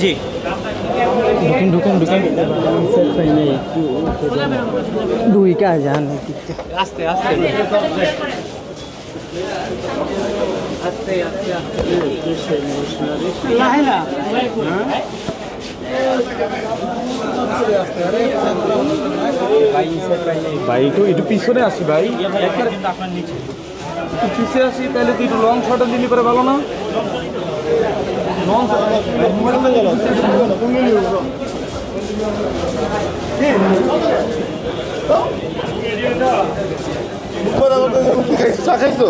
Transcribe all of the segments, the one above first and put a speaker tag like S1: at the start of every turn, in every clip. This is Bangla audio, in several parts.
S1: জি ঢুকুন দুইটা যান আস্তে আস্তে
S2: ভাই একটু পিছনে আসি ভাই, একটু পিছিয়ে আসি, তাহলে তুই একটু লং শটে দিলি করে ভালো না?
S3: খাইছো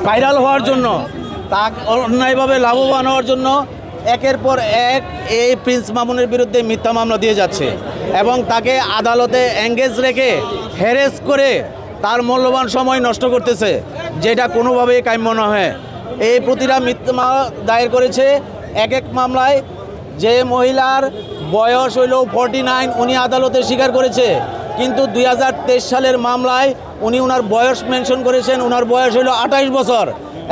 S4: ভাইরাল হওয়ার জন্য, তা অন্যায়ভাবে লাভবান হওয়ার জন্য একের পর এক এই প্রিন্স মামুনের বিরুদ্ধে মিথ্যা মামলা দিয়ে যাচ্ছে এবং তাকে আদালতে এঙ্গেজ রেখে হ্যারেস করে তার মূল্যবান সময় নষ্ট করতেছে, যেটা কোনোভাবেই কাম্য নয়। এই প্রতিটা মিথ্যা মামলা দায়ের করেছে। এক এক মামলায় যে মহিলার বয়স হইল 49 উনি আদালতে স্বীকার করেছে, কিন্তু 2023 সালের মামলায় উনি ওনার বয়স মেনশন করেছেন, ওনার বয়স হলো 28 বছর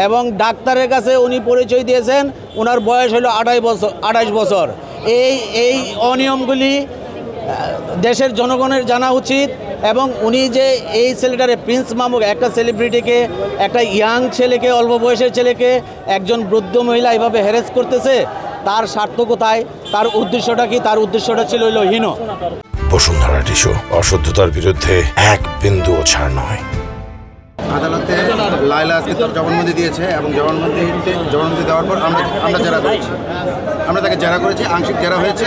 S4: এবং ডাক্তারের কাছে উনি পরিচয় দিয়েছেন ওনার বয়স হলো 28 বছর। এই অনিয়মগুলি দেশের জনগণের জানা উচিত এবং উনি যে এই ছেলেটারে প্রিন্স মামু, একটা সেলিব্রিটিকে, একটা ইয়াং ছেলেকে, অল্প বয়সের ছেলেকে একজন বৃদ্ধ মহিলা এভাবে হ্যারেস করতেছে, তার স্বার্থ কোথায়, তার উদ্দেশ্যটা কি? তার উদ্দেশ্যটা ছিল হইল হীন।
S5: বসুন্ধরা টিস্যু, অশুদ্ধতার বিরুদ্ধে এক বিন্দুও ছাড় নয়।
S3: আদালতে লায়লা আজকে তার জবানবন্দি দিয়েছে এবং জবানবন্দি দেওয়ার পর আমরা জেরা করেছি, আমরা তাকে জেরা করেছি, আংশিক জেরা হয়েছে।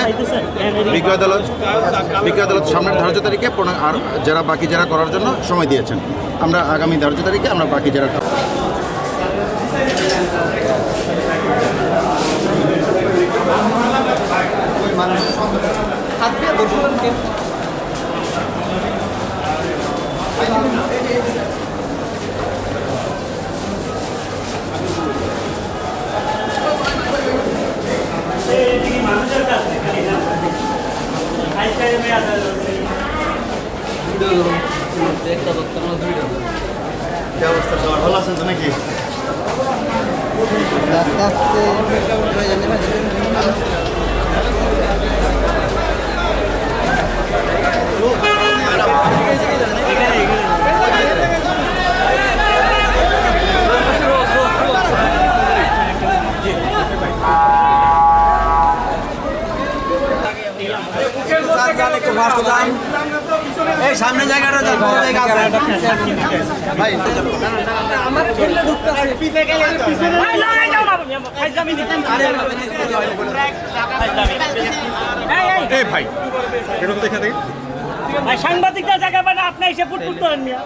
S3: বিজ্ঞ আদালত সামনের ধার্য তারিখে আর যারা বাকি জেরা করার জন্য সময় দিয়েছেন। আমরা আগামী ধার্য তারিখে আমরা বাকি জেরা ব্যবস্থা সবার ভালো আছেন তো নাকি?
S1: আস্তে আস্তে
S4: এই সামনে জায়গাটা জায়গা আছে ভাই,
S1: আমার ছেলে ঢুকতে আছে পিছে গেলে পিছনে ভাই লড়াই যাও না ফাইজলামি নিতেন।
S2: এই ভাই এরকম দেখে দেখি
S1: ভাই সাংবাদিকদের জায়গা বানা আপনি এসে ফুটফুট করেন মিয়া।